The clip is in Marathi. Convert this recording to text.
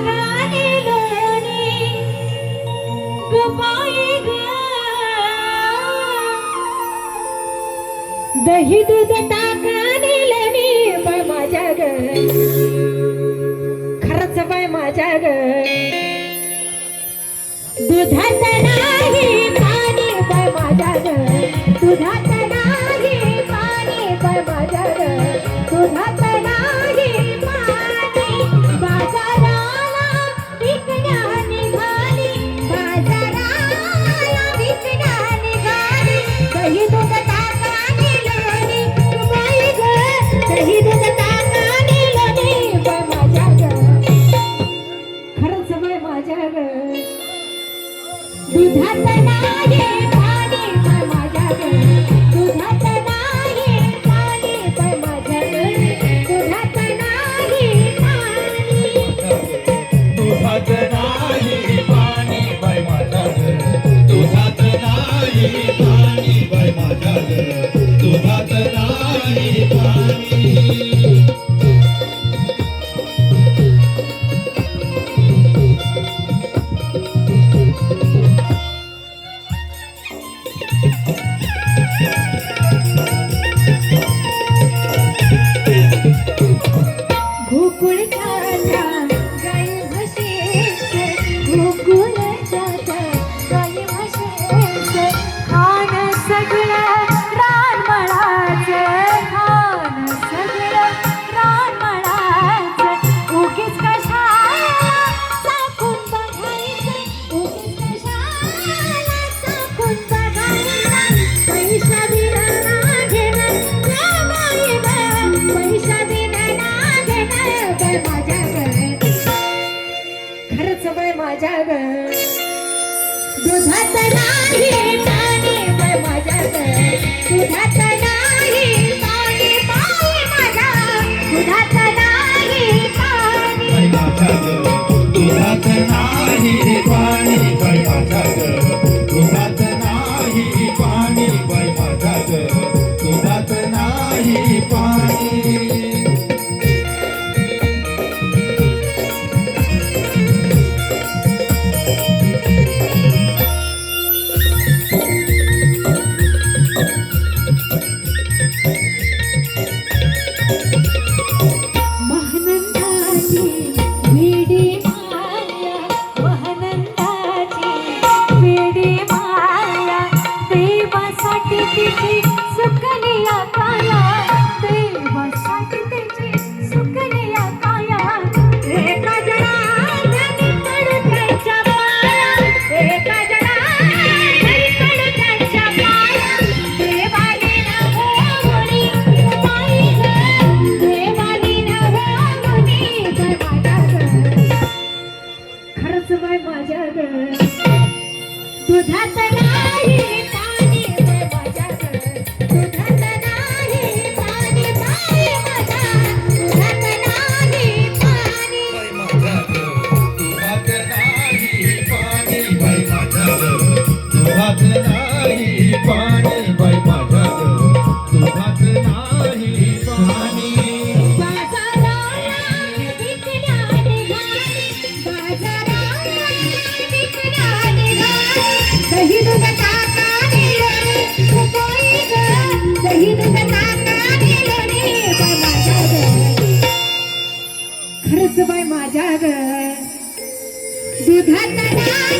ताकाने लोणी गोपाई ग दही दूध ताकाने लोणी बाय माझ्या ग खरंच बाय माझ्या ग दुधात नाही पाणी बाय माझ्या ग दुधात नाही पाणी बाय माझ्या ग दुधात नाही पाणी बाजाराला विकण्या निघाली बाजाराला विकण्या निघाली दही दूध ताकाने लोणी बाई ग दही दूध ताकाने लोणी बाय माझ्या ग खरंच बाय माझ्या ग दुधात नाही पाणी बाय माझ्या ग दुधात नाही पाणी बाय माझ्या ग दुधात नाही पाणी दुधात नाही पाणी बाय माझ्या ग दुधात नाही पाणी बाय माझ्या ग दुधात नाही पाणी गोकुळ जाता गाई म्हशीचे गोकुळ जाता गाई म्हशीचे खान सगळं रानमळाचं खान सगळं रानमळाचं उगीच कशाला चाकून बघायचं उगीच कशाला चाकून बघायचं पैसा दिला ना घेणं ग बाई ग पैसा दिला ना घेणं बाय माझ्या ग खरंच बाय माझ्या ग दुधात नाही पाणी बाय माझ्या ग दुधात नाही पाणी बाय माझ्या दुधात नाही पाणी बाय माझ्या ग दुधात नाही पाणी बाय माझ्या ग दुधात नाही पाणी बाय माझ्या ग दुधात नाही पाणी महानंदाची वेडी माया महानंदाची वेडी माया देवासाठी तिची सुकली काया देवासाठी तिची सुकली काया एका जणांनी पडू त्यांच्या पाया एका जणांनी पडू त्यांच्या पाया देवाने न होवणी बाई ग देवाने न होवणी बाय माझ्या ग खरंच बाय माझ्या ग दुधात नाही पाणी बाय माझ्या ग दुधात नाही पाणी बाय माझ्या दुधात नाही पाणी बाय माझ्या ग दुधात नाही पाणी बाय माझ्या ग दुधात नाही पाणी बाय माझ्या ग दुधात नाही पाणी बाजाराला विकण्या निघाली बाजाराला विकण्या निघाली दही दूध ताकाने लोणी गोपाई ग दही दूध ताकाने लोणी बाय माझ्या ग खरंच बाय माझ्या ग दुधात नाही